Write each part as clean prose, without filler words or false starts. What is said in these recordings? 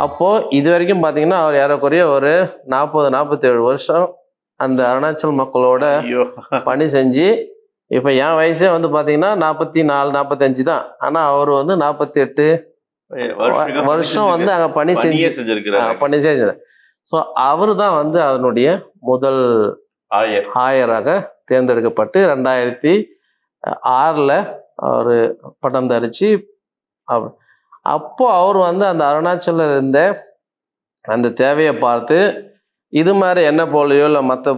அப்போது இது வரைக்கும் பார்த்தீங்கன்னா அவர் ஏறக்குறைய ஒரு 47 வருஷம் அந்த அருணாச்சல் மக்களோட பணி செஞ்சு, இப்போ என் வயசே வந்து பார்த்தீங்கன்னா 44 45 தான். ஆனால் அவர் வந்து 48 வருஷம் வந்து அங்கே பணி செஞ்சு ஸோ அவர் தான் வந்து அதனுடைய முதல் ஆயராக தேர்ந்தெடுக்கப்பட்டு 2006 அவர் பட்டம் தரிச்சு அப்போ அவர் வந்து அந்த அருணாச்சலில் இருந்த அந்த தேவையை பார்த்து இது மாதிரி என்ன போலையோ இல்லை மற்ற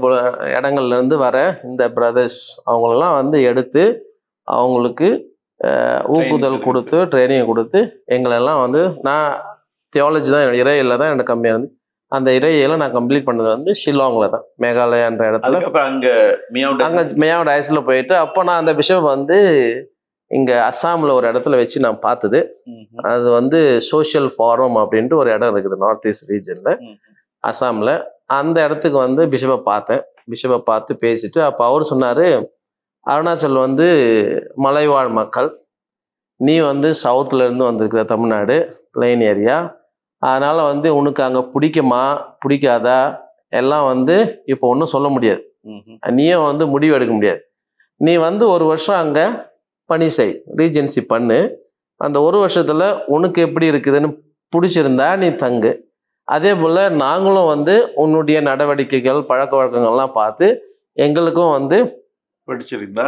இடங்கள்லேருந்து வர இந்த பிரதர்ஸ் அவங்களெல்லாம் வந்து எடுத்து அவங்களுக்கு ஊக்குதல் கொடுத்து ட்ரைனிங் கொடுத்து எங்களெல்லாம் வந்து நான் தியாலஜி தான் இறையில தான் எனக்கு கம்மியாக இருந்து அந்த இறையில நான் கம்ப்ளீட் பண்ணது வந்து ஷில்லாங்கில் தான் மேகாலயான்ற இடத்துல. அங்கே மியாவ் டைஸில் போயிட்டு அப்போ நான் அந்த பிஷப் வந்து இங்கே அஸ்ஸாமில் ஒரு இடத்துல வச்சு நான் பார்த்தது. அது வந்து சோஷியல் ஃபாரம் அப்படின்ட்டு ஒரு இடம் இருக்குது நார்த் ஈஸ்ட் ரீஜனில் அஸ்ஸாமில். அந்த இடத்துக்கு வந்து பிஷப்பை பார்த்து பேசிட்டு அப்போ அவர் சொன்னார், அருணாச்சல் வந்து மலைவாழ் மக்கள், நீ வந்து சவுத்துலேருந்து வந்திருக்கிற தமிழ்நாடு பிளைன் ஏரியா, அதனால் வந்து உனக்கு அங்கே பிடிக்குமா பிடிக்காதா எல்லாம் வந்து இப்போ ஒன்றும் சொல்ல முடியாது, நீயும் வந்து முடிவு எடுக்க முடியாது. நீ வந்து ஒரு வருஷம் அங்கே பணி செய், ரீஜென்சி பண்ணு, அந்த ஒரு வருஷத்தில் உனக்கு எப்படி இருக்குதுன்னு பிடிச்சிருந்தா நீ தங்கு. அதே போல் நாங்களும் வந்து உன்னுடைய நடவடிக்கைகள் பழக்க வழக்கங்கள்லாம் பார்த்து எங்களுக்கும் வந்து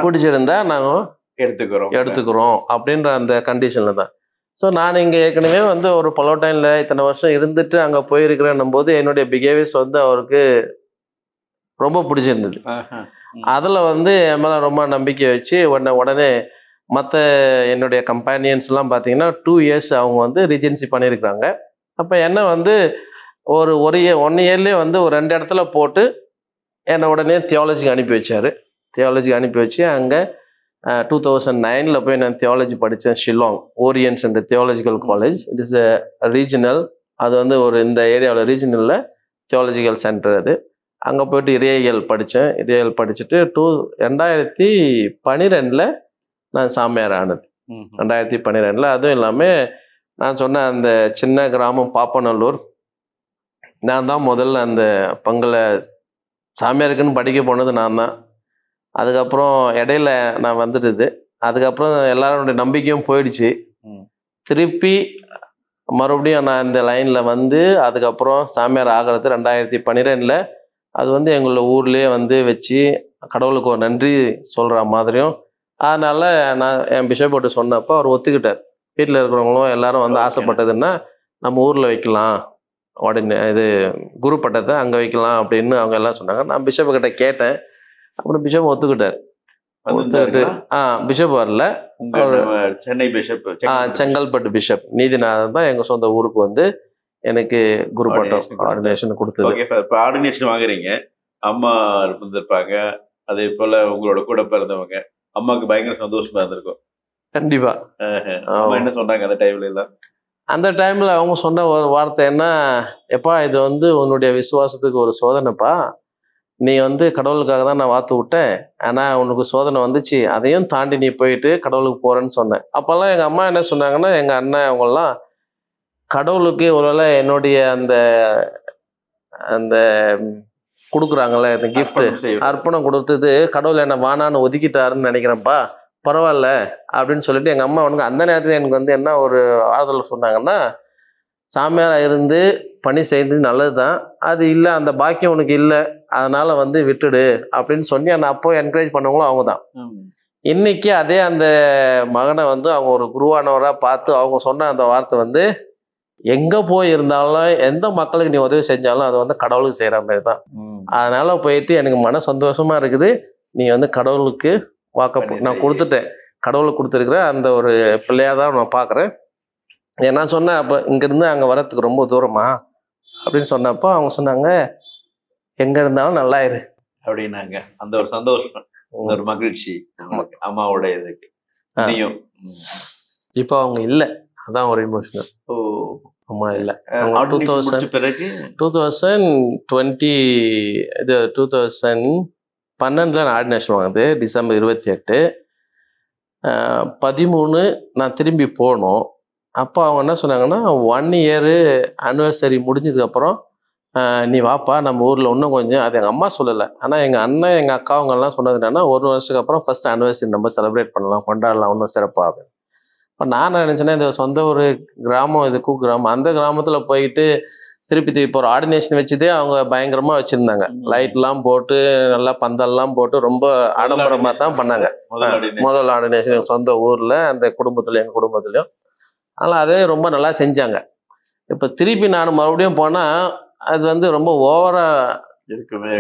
பிடிச்சிருந்தா நாங்கள் எடுத்துக்கிறோம் அப்படின்ற அந்த கண்டிஷனில் தான். ஸோ நான் இங்கே ஏற்கனவே வந்து ஒரு பலோட்டைனில் இத்தனை வருஷம் இருந்துட்டு அங்கே போயிருக்கிறேன்னும் போது என்னுடைய பிஹேவியர்ஸ் வந்து அவருக்கு ரொம்ப பிடிச்சிருந்தது. அதில் வந்து என் மேலே ரொம்ப நம்பிக்கை வச்சு உடனே மற்ற என்னுடைய கம்பேனியன்ஸ்லாம் பார்த்தீங்கன்னா 2 இயர்ஸ் அவங்க வந்து ரீஜென்சி பண்ணியிருக்கிறாங்க. அப்போ என்ன வந்து ஒரு 1 இயர்லேயே வந்து ஒரு 2 இடத்துல போட்டு என்னை உடனே தியாலஜிக்கு அனுப்பி வச்சார். தியாலஜிக்கு அனுப்பி வச்சு அங்கே 2009 போய் நான் தியாலஜி படித்தேன். ஷில்லாங் ஓரியன்ஸ் என்ற theological college. It is a regional, அது வந்து ஒரு இந்த ஏரியாவில் ரீஜனலில் தியாலஜிக்கல் சென்டர் அது. அங்கே போய்ட்டு இறையியல் படித்தேன். இறையியல் படிச்சுட்டு 2012 நான் சாமியார் ஆனது. 2012. அதுவும் இல்லாமல் நான் சொன்ன அந்த சின்ன கிராமம் பாப்பநல்லூர், நான் தான் முதல்ல அந்த பங்கில் சாமியாருக்குன்னு படிக்க போனது நான் தான். அதுக்கப்புறம் இடையில நான் வந்துடுது. அதுக்கப்புறம் எல்லாருடைய நம்பிக்கையும் போயிடுச்சு. திருப்பி மறுபடியும் நான் இந்த லைனில் வந்து அதுக்கப்புறம் சாமியார் ஆகிறது 2012. அது வந்து எங்களோட ஊர்லேயே வந்து வச்சு கடவுளுக்கு ஒரு நன்றி சொல்கிற மாதிரியும். அதனால் நான் என் பிஷப்போட்டு சொன்னப்போ அவர் ஒத்துக்கிட்டார். வீட்டில் இருக்கிறவங்களும் எல்லாரும் வந்து ஆசைப்பட்டதுன்னா நம்ம ஊரில் வைக்கலாம், உடனே இது குரு பட்டத்தை அங்கே வைக்கலாம் அப்படின்னு அவங்க எல்லாம் சொன்னாங்க. நான் பிஷப் கிட்ட கேட்டேன். அப்புறம் பிஷப் ஒத்துக்கிட்டார். ஒத்துக்கிட்டு பிஷப் வரல, சென்னை பிஷப், செங்கல்பட்டு பிஷப் நீதிநாதன் தான் எங்கள் சொந்த ஊருக்கு வந்து எனக்கு குரு பட்டம் ஆர்டினேஷன் கொடுத்தது. இப்போ ஆர்டினேஷன் வாங்குறீங்க, அம்மா இருந்திருப்பாங்க, அதே போல் உங்களோட கூட பிறந்தவங்க, அம்மாவுக்கு பயங்கர சந்தோஷமா இருந்திருக்கும். கண்டிப்பா. என்ன சொன்னாங்க அந்த டைம்ல எல்லாம்? அந்த டைமில் அவங்க சொன்ன ஒரு வார்த்தை என்ன, எப்பா இது வந்து உன்னுடைய விசுவாசத்துக்கு ஒரு சோதனைப்பா, நீ வந்து கடவுளுக்காக தான் நான் வாத்து விட்டேன், ஆனால் உனக்கு சோதனை வந்துச்சு, அதையும் தாண்டி நீ போயிட்டு கடவுளுக்கு போகிறேன்னு சொன்னேன். அப்போல்லாம் எங்கள் அம்மா என்ன சொன்னாங்கன்னா, எங்கள் அண்ணன் அவங்கெல்லாம் கடவுளுக்கு ஒருவேளை என்னுடைய அந்த அந்த கொடுக்குறாங்கல்ல இந்த கிஃப்ட் அர்ப்பணம் கொடுத்தது கடவுள் என்னை வானான்னு ஒதுக்கிட்டாருன்னு நினைக்கிறேன்ப்பா, பரவாயில்ல அப்படின்னு சொல்லிட்டு எங்கள் அம்மா அவனுக்கு அந்த நேரத்தில் எனக்கு வந்து என்ன ஒரு ஆறுதல் சொன்னாங்கன்னா, சாமியாராக இருந்து பணி செய்து நல்லது தான், அது இல்லை அந்த பாக்கியம் உனக்கு இல்லை, அதனால் வந்து விட்டுடு அப்படின்னு சொல்லி அந்த அப்போ என்கரேஜ் பண்ணவங்களும் அவங்க தான். இன்னைக்கு அதே அந்த மகனை வந்து அவங்க ஒரு குருவானவராக பார்த்து அவங்க சொன்ன அந்த வார்த்தை வந்து, எங்கே போய் இருந்தாலும் எந்த மக்களுக்கு நீ உதவி செஞ்சாலும் அது வந்து கடவுளுக்கு செய்கிற மாதிரி தான். அதனால் போயிட்டு எனக்கு மன சந்தோஷமாக இருக்குது, நீ வந்து கடவுளுக்கு நான் கொடுத்துட்டேன், கடவுளுக்கு கொடுத்துருக்குற அந்த ஒரு பிள்ளையாக தான் நான் பார்க்குறேன். நான் சொன்னேன், அப்போ இங்கேருந்து அங்கே வரத்துக்கு ரொம்ப தூரமா அப்படின்னு சொன்னப்போ அவங்க சொன்னாங்க, எங்கே இருந்தாலும் நல்லா இரு அப்படின்னாங்க. அந்த ஒரு சந்தோஷம், ஒரு மகிழ்ச்சி அம்மாவோட இதுக்கு. இப்போ அவங்க இல்லை, அதான் ஒரு இமோஷனல். அம்மா இல்லை. 2020 இது 2012 ஆர்டினேஷன் வாங்குது, டிசம்பர் 28. 13 நான் திரும்பி போனோம். அப்போ அவங்க என்ன சொன்னாங்கன்னா 1 இயரு ஆனிவர்சரி முடிஞ்சதுக்கப்புறம் நீ வாப்பா நம்ம ஊரில் இன்னும் கொஞ்சம், அது எங்கள் அம்மா சொல்லலை, ஆனால் எங்கள் அண்ணன் எங்கள் அக்கா அவங்கெல்லாம் சொன்னது என்னன்னா 1 வருஷத்துக்கு அப்புறம் ஃபர்ஸ்ட் ஆனிவர்சரி நம்ம செலிப்ரேட் பண்ணலாம், கொண்டாடலாம் இன்னும் சிறப்பாக அப்படின்னு. இப்போ நான் நினச்சேன்னா இந்த சொந்த ஒரு கிராமம், இது குக்கிராமம், அந்த கிராமத்தில் போயிட்டு திருப்பி இப்போ ஒரு ஆர்டினேஷன் வச்சுதே அவங்க பயங்கரமாக வச்சுருந்தாங்க. லைட்லாம் போட்டு நல்லா பந்தல்லாம் போட்டு ரொம்ப ஆடம்பரமாக தான் பண்ணாங்க. முதல் ஆர்டினேஷன் சொந்த ஊரில் அந்த குடும்பத்தில், எங்கள் குடும்பத்துலையும். ஆனால் அதே ரொம்ப நல்லா செஞ்சாங்க. இப்போ திருப்பி நான் மறுபடியும் போனால் அது வந்து ரொம்ப ஓவராக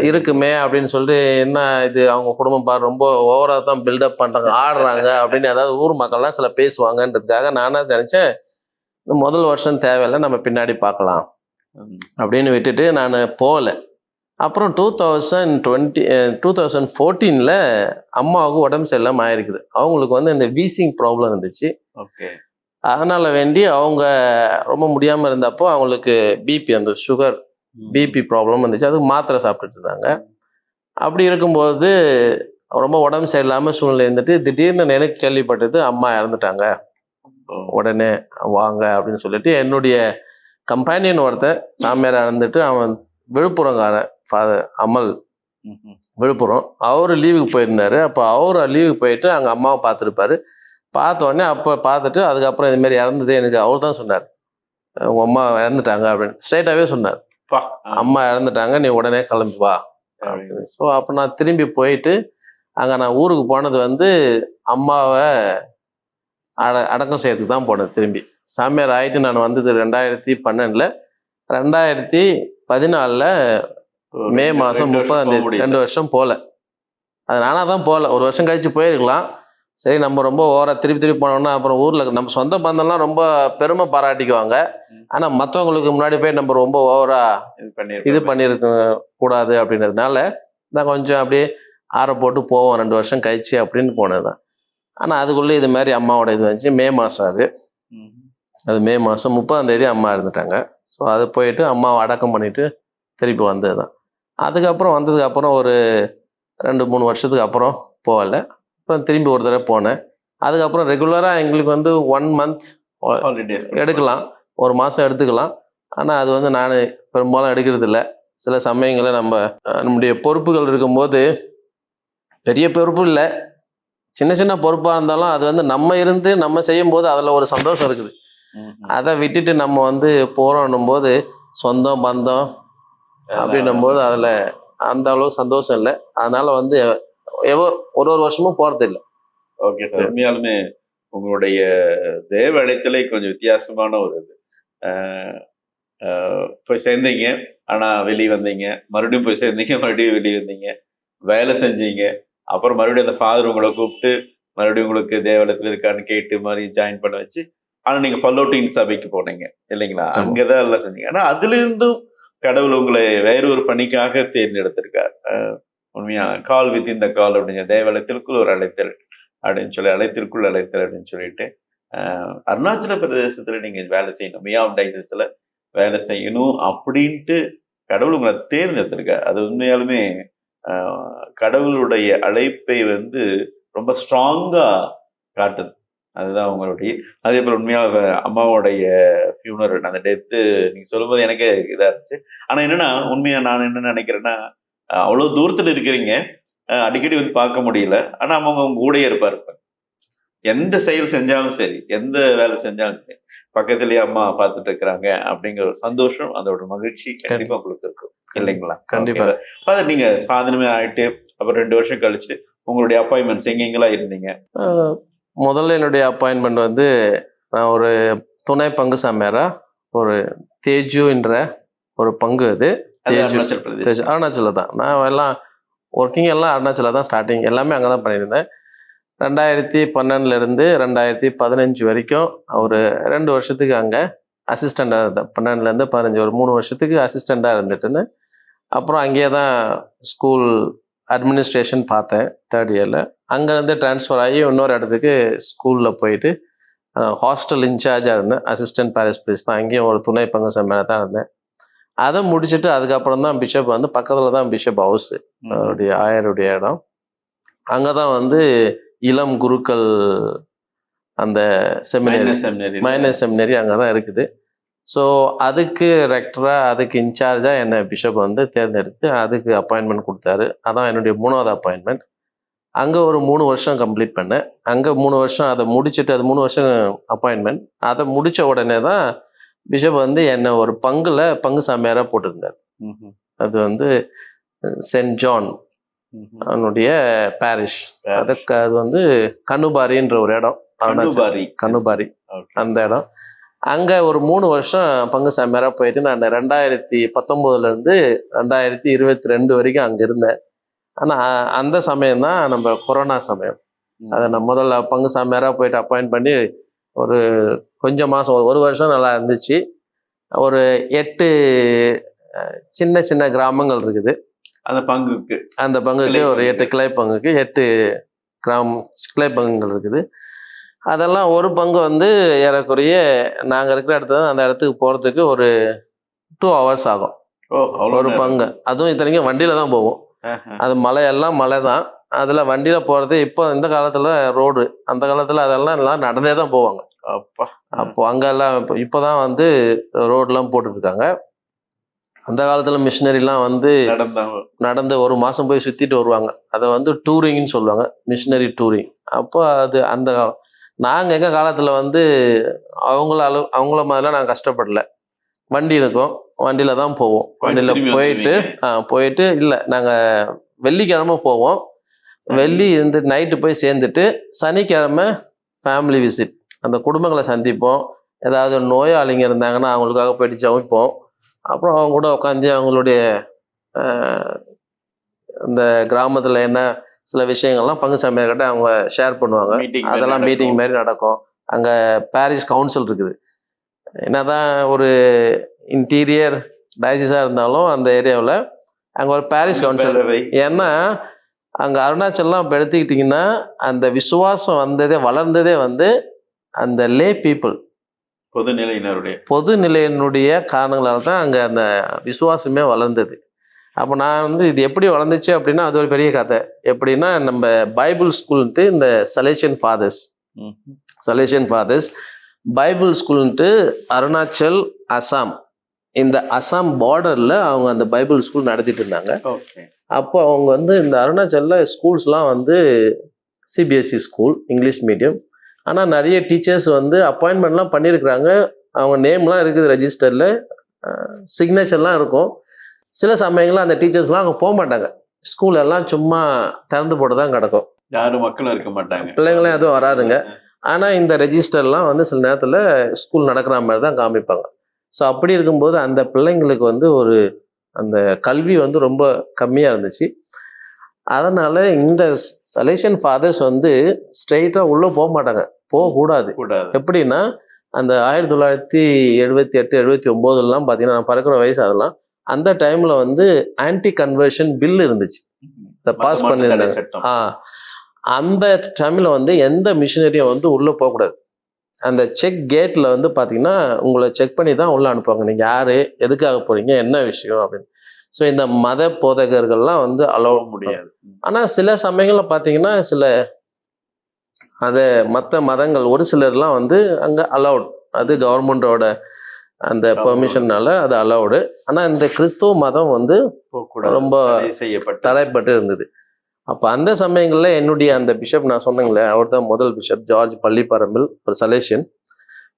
இருக்குமே அப்படின்னு சொல்லிட்டு, என்ன இது அவங்க குடும்பம் பாரு ரொம்ப ஓவராக தான் பில்டப் பண்ணுறாங்க, ஆடுறாங்க அப்படின்னு ஏதாவது ஊர் மக்கள்லாம் சில பேசுவாங்கன்றதுக்காக நானே நினச்சேன் முதல் வருஷம் தேவையில்லை, நம்ம பின்னாடி பார்க்கலாம் அப்படின்னு விட்டுட்டு நான் போகலை. அப்புறம் 2014 அம்மாவுக்கு உடம்பு சரியில்லாமல் ஆயிருக்குது. அவங்களுக்கு வந்து இந்த வீசிங் ப்ராப்ளம் இருந்துச்சு. ஓகே. அதனால் வேண்டி அவங்க ரொம்ப முடியாமல் இருந்தப்போ அவங்களுக்கு பிபி, அந்த சுகர் பிபி ப்ராப்ளம் வந்துச்சு. அதுக்கு மாத்திரை சாப்பிட்டுட்டு இருந்தாங்க. அப்படி இருக்கும்போது ரொம்ப உடம்பு சரியில்லாமல் சூழ்நிலை இருந்துட்டு திடீர்னு எனக்கு கேள்விப்பட்டது அம்மா இறந்துட்டாங்க, உடனே வாங்க அப்படின்னு சொல்லிட்டு என்னுடைய கம்பேனியன் ஒருத்தன் சாமியார் இறந்துட்டு, அவன் விழுப்புரங்காரன், ஃபாதர் அமல், விழுப்புரம், அவர் லீவுக்கு போயிருந்தார். அப்போ அவர் லீவுக்கு போயிட்டு அங்கே அம்மாவை பார்த்துருப்பாரு. பார்த்த உடனே அப்போ பார்த்துட்டு அதுக்கப்புறம் இதுமாரி இறந்தது எனக்கு அவர் தான் சொன்னார், உங்கள் அம்மா இறந்துட்டாங்க அப்படின்னு ஸ்ட்ரைட்டாகவே சொன்னார். அம்மா இறந்துட்டாங்க, நீ உடனே கிளம்பி வா அப்படின்னு. ஸோ அப்போ நான் திரும்பி போயிட்டு அங்கே நான் ஊருக்கு போனது வந்து அம்மாவை அடக்கம் செய்யறதுக்கு தான் போனேன். திரும்பி சாமியார் ஆகிட்டு நான் வந்தது 2012. 2014 மே மாதம் 30 2 வருஷம் போகல. அது நானாக தான் போகல. 1 வருஷம் கழித்து போயிருக்கலாம். சரி, நம்ம ரொம்ப ஓவராக திருப்பி போனோம்னா அப்புறம் ஊரில் நம்ம சொந்த பந்தம்லாம் ரொம்ப பெருமை பாராட்டிக்குவாங்க. ஆனால் மற்றவங்களுக்கு முன்னாடி போய் நம்ம ரொம்ப ஓவராக இது பண்ணியிருக்க கூடாது அப்படின்றதுனால நான் கொஞ்சம் அப்படியே ஆற போட்டு போவோம் 2 வருஷம் கழிச்சு அப்படின்னு போனது தான். ஆனால் அதுக்குள்ளே இது மாதிரி அம்மாவோட இது வந்துச்சு. மே மாதம் அது மே மாதம் 30 அம்மா இருந்துட்டாங்க. ஸோ அது போயிட்டு அம்மாவை அடக்கம் பண்ணிவிட்டு திருப்பி வந்தது தான். அதுக்கப்புறம் வந்ததுக்கப்புறம் ஒரு 2-3 வருஷத்துக்கு அப்புறம் போகலை. அப்புறம் திரும்பி ஒரு தடவை போனேன். அதுக்கப்புறம் ரெகுலராக எங்களுக்கு வந்து 1 மந்த் எடுக்கலாம், 1 மாதம் எடுத்துக்கலாம். ஆனால் அது வந்து நான் பெரும்பாலும் எடுக்கிறதில்ல. சில சமயங்களில் நம்முடைய பொறுப்புகள் இருக்கும்போது, பெரிய பொறுப்பு இல்லை, சின்ன சின்ன பொறுப்பாக இருந்தாலும் அது வந்து நம்ம இருந்து நம்ம செய்யும்போது அதில் ஒரு சந்தோஷம் இருக்குது. அதை விட்டுட்டு நம்ம வந்து போகிறோன்னும் போது சொந்தம் பந்தம் அப்படின்னும் போது அதில் அந்த அளவுக்கு சந்தோஷம் இல்லை. அதனால் வந்து ஒரு வருஷமும் போகிறதில்லை. ஓகே சார், உண்மையாலுமே உங்களுடைய தேவ அழைத்தலை கொஞ்சம் வித்தியாசமான ஒரு இது. போய் சேர்ந்தீங்க, ஆனால் வெளியே வந்தீங்க, மறுபடியும் போய் சேர்ந்தீங்க, மறுபடியும் வெளியே வந்தீங்க, வேலை செஞ்சீங்க, அப்புறம் மறுபடியும் அந்த ஃபாதர் உங்களை கூப்பிட்டு மறுபடியும் உங்களுக்கு தேவாலயத்தில் இருக்கான்னு கேட்டு மாதிரி ஜாயின் பண்ண வச்சு, ஆனால் நீங்கள் பல்லோட்டின் சபைக்கு போனீங்க இல்லைங்களா? அங்கேதான் எல்லாம் செஞ்சீங்க. ஆனால் அதுலேருந்தும் கடவுள் உங்களை வேறு ஒரு பணிக்காக தேர்ந்தெடுத்திருக்கார். உண்மையா கால் வித் இந்த கால் அப்படிங்க, தேவாலயத்திற்குள் ஒரு அழைத்தல் அப்படின்னு சொல்லி, அழைத்திற்குள் அழைத்தல் அப்படின்னு சொல்லிட்டு அருணாச்சல பிரதேசத்துல நீங்க வேலை செய்யணும், மியாம் டைசஸ்ல வேலை செய்யணும் அப்படின்ட்டு கடவுள் உங்களை தேர்ந்தெடுத்திருக்கார். அது உண்மையாலுமே கடவுளுடைய அழைப்பை வந்து ரொம்ப ஸ்ட்ராங்கா காட்டுது. அதுதான் உங்களுடைய. அதே போல் உண்மையாக அம்மாவோடைய ஃபியூனரல் அந்த டெத்து நீங்க சொல்லும்போது எனக்கே இதா இருந்துச்சு. ஆனா என்னன்னா உண்மையா நான் என்ன நினைக்கிறேன்னா, அவ்வளவு தூரத்துல இருக்கிறீங்க, அடிக்கடி வந்து பார்க்க முடியல, ஆனா அவங்க உங்க கூடயே இருப்பாரு. எந்த செயல் செஞ்சாலும் சரி, எந்த வேலை செஞ்சாலும் சரி, பக்கத்துலயே அம்மா பார்த்துட்டு இருக்கிறாங்க அப்படிங்கிற ஒரு சந்தோஷம், அதோட மகிழ்ச்சி கண்டிப்பா உங்களுக்கு இருக்கும் இல்லைங்களா? கண்டிப்பா. நீங்க சாதனமே ஆயிட்டு அப்புறம் 2 வருஷம் கழிச்சு உங்களுடைய அப்பாயின்மெண்ட்ஸ் எங்கெங்கெல்லாம் இருந்தீங்க? முதல்ல என்னுடைய அப்பாயின்மெண்ட் வந்து நான் ஒரு துணை பங்கு சாமியாரா ஒரு தேஜு என்ற ஒரு பங்கு, அது அருணாச்சல தான். நான் எல்லாம் ஒர்க்கிங் எல்லாம் அருணாச்சல தான், ஸ்டார்டிங் எல்லாமே அங்கே தான் பண்ணியிருந்தேன். 2012 2015 வரைக்கும் ஒரு 2 வருஷத்துக்கு அங்கே அசிஸ்டண்டாக இருந்தேன். 12 15 ஒரு 3 வருஷத்துக்கு அசிஸ்டண்டாக இருந்துட்டு இருந்தேன். அப்புறம் அங்கேயே தான் ஸ்கூல் அட்மினிஸ்ட்ரேஷன் பார்த்தேன் 3rd இயரில். அங்கேருந்து ட்ரான்ஸ்ஃபர் ஆகி இன்னொரு இடத்துக்கு ஸ்கூலில் போயிட்டு ஹாஸ்டல் இன்சார்ஜாக இருந்தேன். அசிஸ்டன்ட் பாரிஸ் ப்ரீஸ்ட் தான், அங்கேயும் ஒரு துணை பங்கு சாமியாராக தான் இருந்தேன். அதை முடிச்சுட்டு அதுக்கப்புறம் தான் பிஷப் வந்து பக்கத்தில் தான் பிஷப் ஹவுஸ், அவருடைய ஆயருடைய இடம். அங்கே தான் வந்து இளம் குருக்கள் அந்த செமினரி, செமினரி மைனர் செமினரி அங்கே தான் இருக்குது. ஸோ அதுக்கு ரெக்டராக, அதுக்கு இன்சார்ஜாக என்னை பிஷப் வந்து தேர்ந்தெடுத்து அதுக்கு அப்பாயின்மெண்ட் கொடுத்தாரு. அதான் என்னுடைய 3வது அப்பாயின்மெண்ட். அங்கே ஒரு 3 வருஷம் கம்ப்ளீட் பண்ணேன். அங்கே 3 வருஷம் அதை முடிச்சுட்டு, அது 3 வருஷம் அப்பாயின்மெண்ட். அதை முடித்த உடனே தான் பிஷப் வந்து என்னை ஒரு பங்கு சாமியாராக போட்டிருந்தார். அது வந்து சென்ட் ஜான் அவனுடைய பாரிஷ். அதுக்கு அது வந்து கண்ணுபாரின்ற ஒரு இடம், கண்ணுபாரி அந்த இடம். அங்கே ஒரு 3 வருஷம் பங்கு சாமியாராக போயிட்டு நான் 2019 2022 வரைக்கும் அங்கே இருந்தேன். ஆனால் அந்த சமயம் தான் நம்ம கொரோனா சமயம். அதை நான் முதல்ல பங்கு சாமியாராக போயிட்டு அப்பாயிண்ட் பண்ணி ஒரு கொஞ்சம் மாதம், ஒரு வருஷம் நல்லா இருந்துச்சு. ஒரு 8 சின்ன சின்ன கிராமங்கள் இருக்குது அந்த பங்குக்கு ஒரு 8 கிளை பங்குக்கு 8 கிளை பங்குகள் இருக்குது. அதெல்லாம் ஒரு பங்கு வந்து ஏறக்குறைய நாங்கள் இருக்கிற இடத்துல அந்த இடத்துக்கு போகிறதுக்கு ஒரு 2 hours ஆகும் ஒரு பங்கு. அதுவும் இத்தனைக்கும் வண்டியில் தான் போவோம். அது மலையெல்லாம் மலை தான். அதில் வண்டியில் போகிறது இப்போ இந்த காலத்தில் ரோடு, அந்த காலத்தில் அதெல்லாம் எல்லாம் நடந்தே தான் போவாங்க. அப்போ அங்கெல்லாம் இப்போ தான் வந்து ரோடெலாம் போட்டுட்ருக்காங்க. அந்த காலத்தில் மிஷினரிலாம் வந்து நடந்து ஒரு மாதம் போய் சுற்றிட்டு வருவாங்க. அதை வந்து டூரிங்னு சொல்லுவாங்க, மிஷினரி டூரிங். அப்போ அது அந்த காலம். நாங்கள் எங்கள் காலத்தில் வந்து அவங்கள மாதிரிலாம் நாங்கள் கஷ்டப்படல. வண்டி இருக்கும், வண்டியில் தான் போவோம். வண்டியில் போயிட்டு இல்லை, நாங்கள் வெள்ளிக்கிழமை போவோம். வெள்ளி இருந்து நைட்டு போய் சேர்ந்துட்டு சனிக்கிழமை ஃபேமிலி விசிட், அந்த குடும்பங்களை சந்திப்போம். ஏதாவது நோயாளிங்க இருந்தாங்கன்னா அவங்களுக்காக போயிட்டு ஜெபிப்போம். அப்புறம் அவங்க கூட உட்காந்து அவங்களுடைய இந்த கிராமத்தில் என்ன சில விஷயங்கள்லாம் பங்கு சாமியார்கிட்ட அவங்க ஷேர் பண்ணுவாங்க. அதெல்லாம் மீட்டிங் மாதிரி நடக்கும். அங்கே பாரிஷ் கவுன்சில் இருக்குது. என்னதான் ஒரு இன்டீரியர் டயசிஸாக இருந்தாலும் அந்த ஏரியாவில் அங்கே ஒரு பாரிஷ் கவுன்சில். ஏன்னா அங்கே அருணாச்சல்லாம் இப்போ எடுத்துக்கிட்டிங்கன்னா அந்த விசுவாசம் வளர்ந்ததே வந்து அந்த லே பீப்புள், பொதுநிலையினுடைய காரணங்களால் தான் அங்கே அந்த விசுவாசமே வளர்ந்தது. அப்போ நான் வந்து இது எப்படி வளர்ந்துச்சு அப்படின்னா அது ஒரு பெரிய கதை. எப்படின்னா நம்ம பைபிள் ஸ்கூல்ன்ட்டு இந்த சலேஷியன் ஃபாதர்ஸ் பைபிள் ஸ்கூல்ன்ட்டு அருணாச்சல், அசாம், இந்த அசாம் பார்டரில் அவங்க அந்த பைபிள் ஸ்கூல் நடத்திட்டு இருந்தாங்க. அப்போ அவங்க வந்து இந்த அருணாச்சலில் ஸ்கூல்ஸ்லாம் வந்து சிபிஎஸ்சி ஸ்கூல், இங்கிலீஷ் மீடியம். ஆனால் நிறைய டீச்சர்ஸ் வந்து அப்பாயின்மெண்ட்லாம் பண்ணியிருக்கிறாங்க. அவங்க நேம்லாம் இருக்குது ரெஜிஸ்டரில், சிக்னேச்சர்லாம் இருக்கும். சில சமயங்களில் அந்த டீச்சர்ஸ்லாம் அங்கே போக மாட்டாங்க. ஸ்கூல் எல்லாம் சும்மா திறந்து போட்டு தான் கிடக்கும், யாரும் மக்களும் இருக்க மாட்டாங்க, பிள்ளைங்களும் எதுவும் வராதுங்க. ஆனால் இந்த ரெஜிஸ்டர்லாம் வந்து சில நேரத்தில் ஸ்கூல் நடக்கிற மாதிரி தான் காமிப்பாங்க. ஸோ அப்படி இருக்கும்போது அந்த பிள்ளைங்களுக்கு வந்து அந்த கல்வி வந்து ரொம்ப கம்மியாக இருந்துச்சு. அதனால் இந்த சலேஷியன் ஃபாதர்ஸ் வந்து ஸ்ட்ரெயிட்டாக உள்ளே போக மாட்டாங்க, போகக்கூடாது. எப்படின்னா அந்த 1978 79 பார்த்தீங்கன்னா நான் பறக்கிற வயசு. அதெல்லாம் அந்த டைமில் வந்து ஆன்டி கன்வர்ஷன் பில் இருந்துச்சு, அதை பாஸ் பண்ணியிருந்தாங்க. அந்த டைமில் வந்து எந்த மிஷினரியும் வந்து உள்ளே போகக்கூடாது. அந்த செக் கேட்டில் வந்து பார்த்தீங்கன்னா உங்களை செக் பண்ணி தான் உள்ளே அனுப்புவாங்க. நீங்கள் யார், எதுக்காக போகிறீங்க, என்ன விஷயம் அப்படின்னு. ஸோ இந்த மத போதகர்கள்லாம் வந்து அலோவ் முடியாது. ஆனால் சில சமயங்களில் பார்த்தீங்கன்னா மற்ற மதங்கள் ஒரு சிலர்லாம் வந்து அங்கே அலௌட், அது கவர்மெண்டோட அந்த பெர்மிஷன்னால அது அலௌடு. ஆனால் இந்த கிறிஸ்துவ மதம் வந்து ரொம்ப தடைப்பட்டு இருந்தது. அப்போ அந்த சமயங்களில் என்னுடைய அந்த பிஷப் நான் சொன்னேங்களே, அவர் தான் முதல் பிஷப், ஜார்ஜ் பள்ளிப்பரம்பில், ஒரு சலேஷியன்.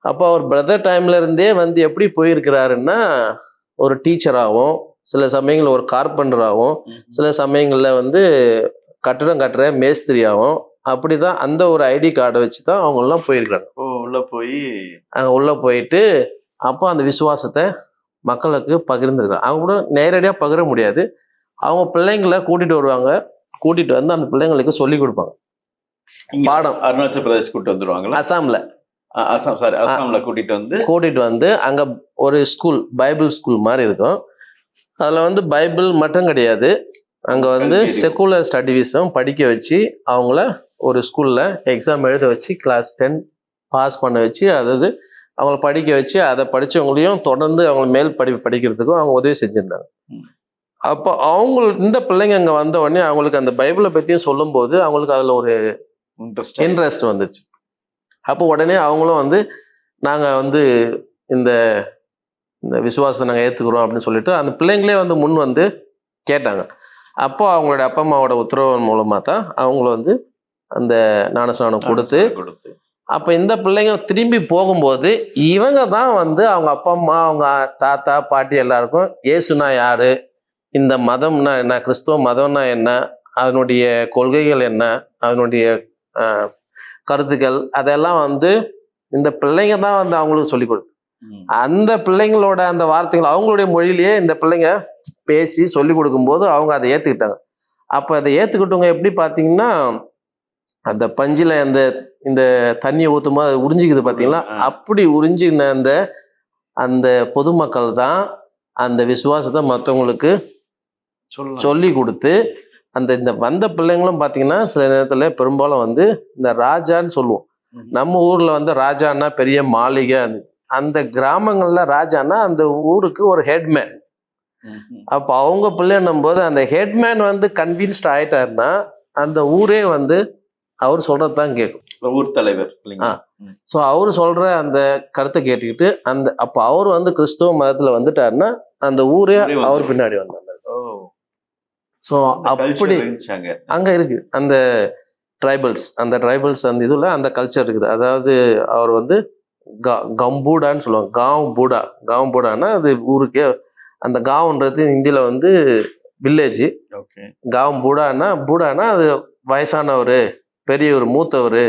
அப்போ அவர் பிரதர் டைம்ல இருந்தே வந்து எப்படி போயிருக்கிறாருன்னா ஒரு டீச்சராகவும், சில சமயங்களில் ஒரு கார்பெண்டராகவும், சில சமயங்களில் வந்து கட்டடம் கட்டுற மேஸ்திரியாகவும், அப்படி தான் அந்த ஒரு ஐடி கார்டை வச்சு தான் அவங்கெல்லாம் போயிருக்கிறாங்க. உள்ளே போயிட்டு அப்போ அந்த விசுவாசத்தை மக்களுக்கு பகிர்ந்துருக்காங்க. அவங்க கூட நேரடியாக பகிர முடியாது. அவங்க பிள்ளைங்களை கூட்டிகிட்டு வருவாங்க, கூட்டிகிட்டு வந்து அந்த பிள்ளைங்களுக்கு சொல்லி கொடுப்பாங்க பாடம். அருணாச்சல் பிரதேஷ் கூட்டிட்டு வந்துடுவாங்க, அசாம்ல கூட்டிகிட்டு வந்து அங்கே ஒரு ஸ்கூல், பைபிள் ஸ்கூல் மாதிரி இருக்கும். அதில் வந்து பைபிள் மட்டும் கிடையாது, அங்கே வந்து செக்குலர் ஸ்டடீஸும் படிக்க வச்சு அவங்கள ஒரு ஸ்கூலில் எக்ஸாம் எழுத வச்சு கிளாஸ் 10 பாஸ் பண்ண வச்சு, அதாவது அவங்கள படிக்க வச்சு அதை படித்தவங்களையும் தொடர்ந்து அவங்க மேல் படிக்கிறதுக்கும் அவங்க உதவி செஞ்சுருந்தாங்க. அப்போ இந்த பிள்ளைங்க அங்கே வந்த உடனே அவங்களுக்கு அந்த பைபிளை பற்றியும் சொல்லும்போது அவங்களுக்கு அதில் ஒரு இன்ட்ரெஸ்ட் வந்துருச்சு. அப்போ உடனே அவங்களும் வந்து நாங்கள் வந்து இந்த இந்த விசுவாசத்தை நாங்கள் ஏற்றுக்குறோம் அப்படின்னு சொல்லிட்டு அந்த பிள்ளைங்களே வந்து முன் வந்து கேட்டாங்க. அப்போ அவங்களோட அப்பா அம்மாவோட உத்தரவு மூலமாக தான் அவங்கள வந்து அந்த ஞானஸ்நானம் கொடுத்து, அப்போ இந்த பிள்ளைங்க திரும்பி போகும்போது இவங்க தான் வந்து அவங்க அப்பா அம்மா, அவங்க தாத்தா பாட்டி எல்லாருக்கும் இயேசுனா யாரு, இந்த மதம்னா என்ன, கிறிஸ்துவ மதம்னா என்ன, அதனுடைய கொள்கைகள் என்ன, அதனுடைய கருத்துக்கள், அதெல்லாம் வந்து இந்த பிள்ளைங்க தான் வந்து அவங்களுக்கு சொல்லிக் கொடுக்கும். அந்த பிள்ளைங்களோட அந்த வார்த்தைகள் அவங்களுடைய மொழியிலேயே இந்த பிள்ளைங்க பேசி சொல்லி கொடுக்கும்போது அவங்க அதை ஏற்றுக்கிட்டாங்க. அப்போ அதை ஏற்றுக்கிட்டவங்க எப்படி பார்த்தீங்கன்னா, அந்த பஞ்சில் இந்த தண்ணியை ஊற்றும்போது அது உறிஞ்சிக்குது பார்த்தீங்களா, அப்படி உறிஞ்சின அந்த பொதுமக்கள் தான் அந்த விசுவாசத்தை மற்றவங்களுக்கு சொல்லி கொடுத்து, இந்த வந்த பிள்ளைங்களும் பார்த்தீங்கன்னா சில நேரத்தில் பெரும்பாலும் வந்து இந்த ராஜான்னு சொல்லுவோம். நம்ம ஊரில் வந்து ராஜான்னா பெரிய மாளிகை, அந்த கிராமங்களில் ராஜான்னா அந்த ஊருக்கு ஒரு ஹெட்மேன். அப்போ அவங்க பிள்ளைன்னும் போது அந்த ஹெட்மேன் வந்து கன்வின்ஸ்ட் ஆயிட்டாருன்னா அந்த ஊரே வந்து அவர் சொல்றது தான் கேட்கும். ஊர் தலைவர். ஸோ அவர் சொல்ற அந்த கருத்தை கேட்டுக்கிட்டு அப்போ அவர் வந்து கிறிஸ்துவ மதத்தில் வந்துட்டாருன்னா அந்த ஊரே அவர் பின்னாடி வந்தாங்க. ஸோ அப்படி அங்கே இருக்கு அந்த ட்ரைபல்ஸ், அந்த இதில் அந்த கல்ச்சர் இருக்குது. அதாவது அவர் வந்து கம்பூடான்னு சொல்லுவாங்க. காவ் பூடான்னா அது ஊருக்கே, அந்த காவுன்றது இந்தியில வந்து வில்லேஜ். காவ் பூடானா அது வயசானவர், பெரியவர், மூத்தவர்.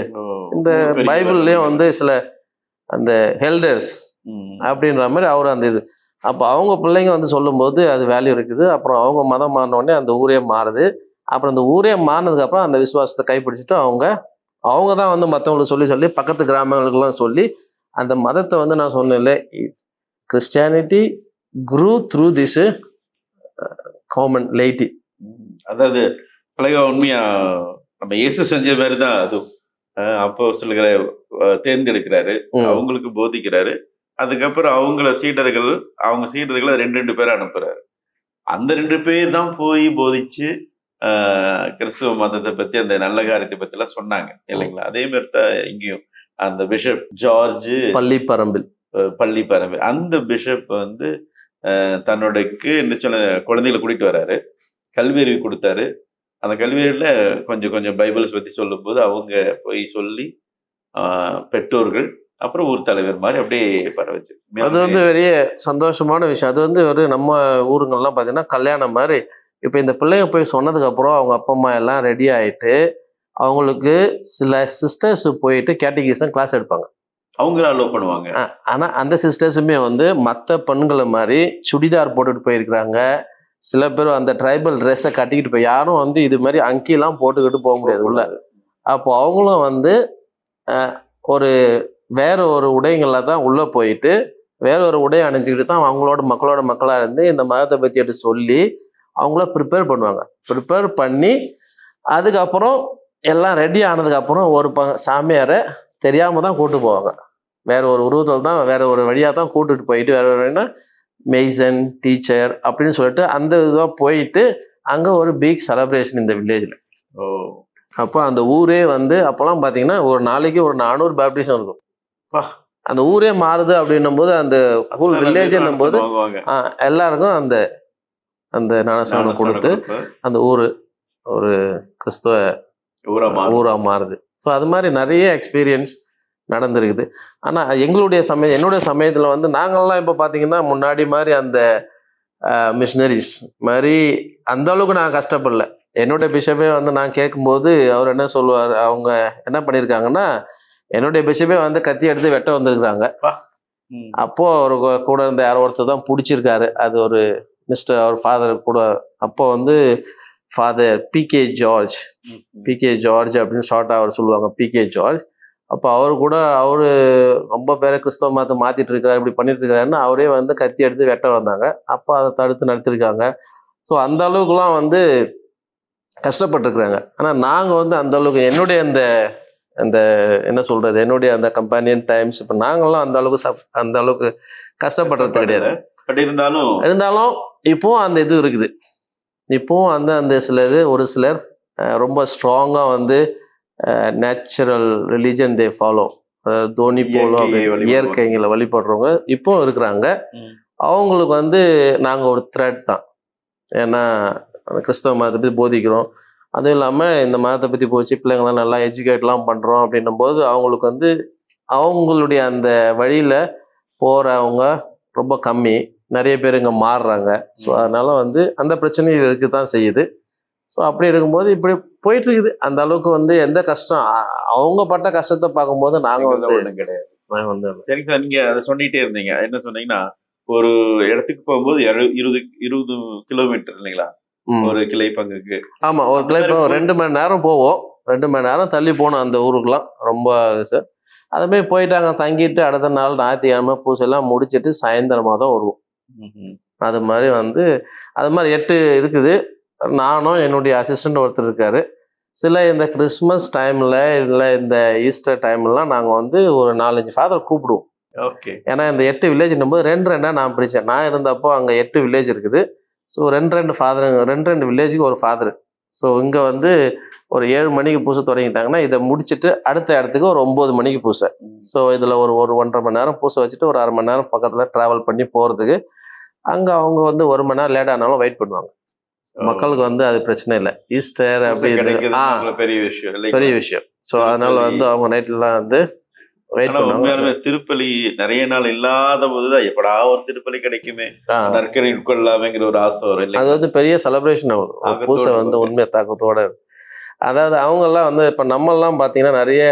இந்த பைபிள்லயும் வந்து சில அந்த ஹெல்டர்ஸ் அப்படின்ற மாதிரி அவர் அந்த இது. அப்போ அவங்க பிள்ளைங்க வந்து சொல்லும்போது அது வேல்யூ இருக்குது. அப்புறம் அவங்க மதம் மாறினோடனே அந்த ஊரே மாறுது. அப்புறம் அந்த ஊரே மாறினதுக்கப்புறம் அந்த விசுவாசத்தை கைப்பிடிச்சிட்டு அவங்க தான் வந்து மற்றவங்களுக்கு சொல்லி பக்கத்து கிராமங்களுக்கெல்லாம் சொல்லி அந்த மதத்தை வந்து நான் சொன்னேன்ல, Christianity grew through this common laity. அதாவது உண்மையா நம்ம இயேசு செஞ்ச மாதிரி தான் அதுவும். அப்போ சொல்லுகிற தேர்ந்தெடுக்கிறாரு, அவங்களுக்கு போதிக்கிறாரு. அதுக்கப்புறம் அவங்க சீடர்களை 2 பேரை அனுப்புறாரு. அந்த 2 பேர் தான் போய் போதிச்சு கிறிஸ்துவ மதத்தை பத்தி அந்த நல்ல காரியத்தை பத்தி எல்லாம் சொன்னாங்க இல்லைங்களா? அதே மாதிரி தான் இங்கேயும் அந்த பிஷப் ஜார்ஜ் பள்ளிப்பரம்பில் அந்த பிஷப் வந்து தன்னோடக்கு என்ன சொன்ன குழந்தைகளை கூட்டிட்டு வர்றாரு, கல்வியறிவு கொடுத்தாரு. அந்த கல்வியறிவுல கொஞ்சம் பைபிள்ஸ் பத்தி சொல்லும் போது அவங்க போய் சொல்லி பெற்றோர்கள் அப்புறம் ஊர் தலைவர் மாதிரி அப்படியே பரவச்சு. அது வந்து பெரிய சந்தோஷமான விஷயம். அது வந்து ஒரு நம்ம ஊருங்கள்லாம் பார்த்தீங்கன்னா கல்யாணம் மாதிரி. இப்போ இந்த பிள்ளைங்க போய் சொன்னதுக்கு அப்புறம் அவங்க அப்பா அம்மா எல்லாம் ரெடி ஆயிட்டு அவங்களுக்கு சில சிஸ்டர்ஸ் போயிட்டு கேட்டகிசம் கிளாஸ் எடுப்பாங்க. அவங்க அலோவ் பண்ணுவாங்க. ஆனால் அந்த சிஸ்டர்ஸுமே வந்து மற்ற பெண்களை மாதிரி சுடிதார் போட்டுட்டு போயிருக்கிறாங்க. சில பேர் அந்த ட்ரைபல் ட்ரெஸ்ஸை கட்டிக்கிட்டு போய், யாரும் வந்து இது மாதிரி அங்கிலாம் போட்டுக்கிட்டு போக முடியாது உள்ள. அப்போ அவங்களும் வந்து வேற ஒரு உடைகளில் தான் உள்ளே போயிட்டு வேற ஒரு உடையை அணிஞ்சிக்கிட்டு தான் அவங்களோட மக்களாக இருந்து இந்த மதத்தை பற்றி எடுத்து சொல்லி அவங்கள ப்ரிப்பேர் பண்ணுவாங்க. ப்ரிப்பேர் பண்ணி அதுக்கப்புறம் எல்லாம் ரெடி ஆனதுக்கப்புறம் ஒரு சாமியாரை தெரியாமல் தான் கூப்பிட்டு போவாங்க. வேற ஒரு உருவத்தில் தான், வேற ஒரு வழியாக தான் கூப்பிட்டுட்டு போயிட்டு வேற மெய்சன் டீச்சர் அப்படின்னு சொல்லிட்டு அந்த இதுவாக போயிட்டு அங்கே ஒரு பிக் செலப்ரேஷன் இந்த வில்லேஜில். அப்போ அந்த ஊரே வந்து அப்போல்லாம் பார்த்தீங்கன்னா ஒரு நாளைக்கு ஒரு 400 பேப்டிசம் இருக்கும். அந்த ஊரே மாறுது அப்படின்னும் போது அந்த ஹோல் வில்லேஜ் என்னும் போது எல்லாருக்கும் அந்த ஞானஸ்நானம் கொடுத்து அந்த ஊர் ஒரு கிறிஸ்துவ ஊரா மாறுது. ஸோ அது மாதிரி நிறைய எக்ஸ்பீரியன்ஸ் நடந்திருக்குது. ஆனால் என்னுடைய சமயத்தில் வந்து நாங்கள்லாம் இப்போ பார்த்தீங்கன்னா முன்னாடி மாதிரி அந்த மிஷினரிஸ் மாதிரி அந்த அளவுக்கு நான் கஷ்டப்படல. என்னுடைய பிஷப்பே வந்து நான் கேட்கும்போது அவர் என்ன சொல்லுவார், அவங்க என்ன பண்ணியிருக்காங்கன்னா என்னுடைய பிஷப்பே வந்து கத்தி எடுத்து வெட்ட வந்திருக்கிறாங்க. அப்போ அவர் கூட இருந்த யாரோ ஒருத்தர் தான் பிடிச்சிருக்காரு. அது ஒரு அவர் ஃபாதர் கூட, அப்போ வந்து ஃபாதர் பிகே ஜார்ஜ் அப்படின்னு ஷார்ட்டாக அவர் சொல்லுவாங்க, பிகே ஜார்ஜ். அப்போ அவரு ரொம்ப பேரை கிறிஸ்தவ மதத்தை மாத்திட்டு இருக்காரு, இப்படி பண்ணிட்டு இருக்காருன்னு அவரே வந்து கத்தி எடுத்து வெட்ட வந்தாங்க. அப்போ அதை தடுத்து நடத்திருக்காங்க. ஸோ அந்த அளவுக்குலாம் வந்து கஷ்டப்பட்டுருக்குறாங்க. ஆனால் நாங்கள் வந்து அந்த அளவுக்கு என்னுடைய அந்த என்ன சொல்றது, என்னுடைய அந்த கம்பெனியன் டைம்ஸ் இப்போ நாங்கள்லாம் அந்த அளவுக்கு கஷ்டப்படுறது கிடையாது. இருந்தாலும் இப்போவும் அந்த இது இருக்குது. இப்போவும் அந்த ஒரு சிலர் ரொம்ப ஸ்ட்ராங்காக வந்து natural religion they follow. Dhoni போலும் இயற்கையை வழிபடுவாங்க. இயற்கைங்களை வழிபடுறவங்க இப்போ இருக்கிறாங்க. ம். அவங்களுக்கு வந்து நாங்கள் ஒரு த்ரெட் தான். ஏன்னா கிறிஸ்தவ மதத்தை பற்றி போதிக்கிறோம், அதுவும் இல்லாமல் இந்த மதத்தை பற்றி போச்சு பிள்ளைங்களாம் நல்லா எஜுகேட்லாம் பண்ணுறோம் அப்படின்னும் போது அவங்களுக்கு வந்து அவங்களுடைய அந்த வழியில் போகிறவங்க ரொம்ப கம்மி. நிறைய பேர் இங்கே மாறுறாங்க. ஸோ அதனால வந்து அந்த பிரச்சனைகள் இருக்க தான் செய்யுது. ஸோ அப்படி இருக்கும்போது இப்படி போயிட்டு இருக்குது. அந்த அளவுக்கு வந்து எந்த கஷ்டம் அவங்க பட்ட கஷ்டத்தை பார்க்கும்போது நாங்கள் வந்து ஒண்ணும் கிடையாது. நாங்கள் வந்து சரிங்க சார், நீங்க அதை சொல்லிட்டே இருந்தீங்க. என்ன சொன்னீங்கன்னா, ஒரு இடத்துக்கு போகும்போது 20 கிலோமீட்டர் இல்லைங்களா, ஒரு கிளை பங்குக்கு. ஆமாம், ஒரு கிளை இப்போ 2 மணி நேரம் போவோம். 2 மணி நேரம் தள்ளி போகணும் அந்த ஊருக்குலாம். ரொம்ப சார் அதுமாரி போயிட்டு அங்கே தங்கிட்டு அடுத்த நாள் ஞாயிற்றுக்கிழமை பூசெல்லாம் முடிச்சுட்டு சாயந்தரமாக தான் வருவோம். அது மாதிரி வந்து அது மாதிரி 8 இருக்குது. நானும் என்னுடைய அசிஸ்டண்ட் ஒருத்தர் இருக்காரு. சில இந்த கிறிஸ்மஸ் டைமில் இல்லை இந்த ஈஸ்டர் டைம்லாம் நாங்கள் வந்து ஒரு 4-5 ஃபாதர் கூப்பிடுவோம். ஓகே. ஏன்னா இந்த 8 வில்லேஜ்னும் போது 2 நான் பிரித்தேன். நான் இருந்தப்போ அங்கே 8 வில்லேஜ் இருக்குது. ஸோ 2 ஃபாதருங்க, 2 வில்லேஜுக்கு ஒரு ஃபாதரு. ஸோ இங்கே வந்து ஒரு 7 மணிக்கு பூசை தொடங்கிட்டாங்கன்னா இதை முடிச்சுட்டு அடுத்த இடத்துக்கு ஒரு 9 மணிக்கு பூசை. ஸோ இதில் ஒரு 1.5 மணி நேரம் பூசை வச்சுட்டு ஒரு 1/2 மணி நேரம் பக்கத்தில் ட்ராவல் பண்ணி போகிறதுக்கு அங்கே அவங்க வந்து 1 மணி நேரம் லேட் ஆனாலும் வெயிட் பண்ணுவாங்க. மக்களுக்கு வந்து அது பிரச்சனை இல்லை. ஈஸ்டர் அப்படி பெரிய விஷயம், பெரிய விஷயம். ஸோ அதனால வந்து அவங்க நைட்லாம் வந்து வெயிட் பண்ணுவாங்க. திருப்பலி நிறைய நாள் இல்லாத போதுதான் எப்படா ஒரு திருப்பலி கிடைக்குமே, நற்கரை உட்கொள்ளலாமேங்கிற ஒரு ஆசை வரும். அது வந்து பெரிய செலிப்ரேஷன் ஆகும். பூசை வந்து உண்மையை தாக்கத்தோட. அதாவது அவங்கெல்லாம் வந்து இப்போ நம்மெல்லாம் பார்த்தீங்கன்னா நிறைய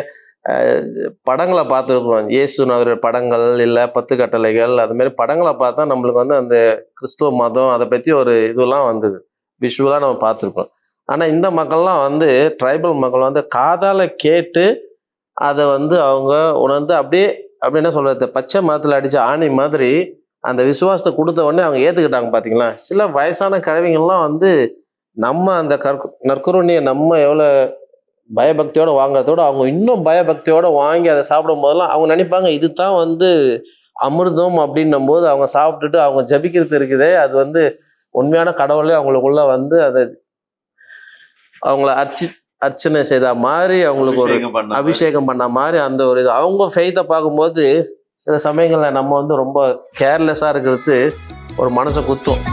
படங்களை பார்த்துருக்குவோம். இயேசுநாதர் படங்கள் இல்லை 10 கட்டளைகள் அதுமாரி படங்களை பார்த்தா நம்மளுக்கு வந்து அந்த கிறிஸ்துவ மதம் அதை பற்றி ஒரு இதெல்லாம் வந்தது விஷுவலாக நம்ம பார்த்துருக்கோம். ஆனால் இந்த மக்கள்லாம் வந்து ட்ரைபல் மக்கள் வந்து காதால் கேட்டு அதை வந்து அவங்க உணர்ந்து அப்படியே அப்படி என்ன சொல்கிறது, பச்சை மரத்தில் அடித்த ஆணி மாதிரி அந்த விசுவாசத்தை கொடுத்த உடனே அவங்க ஏற்றுக்கிட்டாங்க. பார்த்தீங்களா, சில வயசான கிழவிங்கள்லாம் வந்து நம்ம அந்த நற்கருணையை நம்ம எவ்வளோ பயபக்தியோடு வாங்குறதோட அவங்க இன்னும் பயபக்தியோடு வாங்கி அதை சாப்பிடும் போதெல்லாம் அவங்க நினைப்பாங்க இது தான் வந்து அமிர்தம் அப்படின்னும் போது அவங்க சாப்பிட்டுட்டு அவங்க ஜபிக்கிறது இருக்குதே அது வந்து உண்மையான கடவுளே அவங்களுக்குள்ள வந்து அதை அவங்கள அர்ச்சனை செய்த மாதிரி அவங்களுக்கு ஒரு அபிஷேகம் பண்ண மாதிரி அந்த ஒரு இது அவங்க ஃபெய்த்தை பார்க்கும்போது சில சமயங்களில் நம்ம வந்து ரொம்ப கேர்லெஸ்ஸாக இருக்கிறது ஒரு மனசை குத்தும்.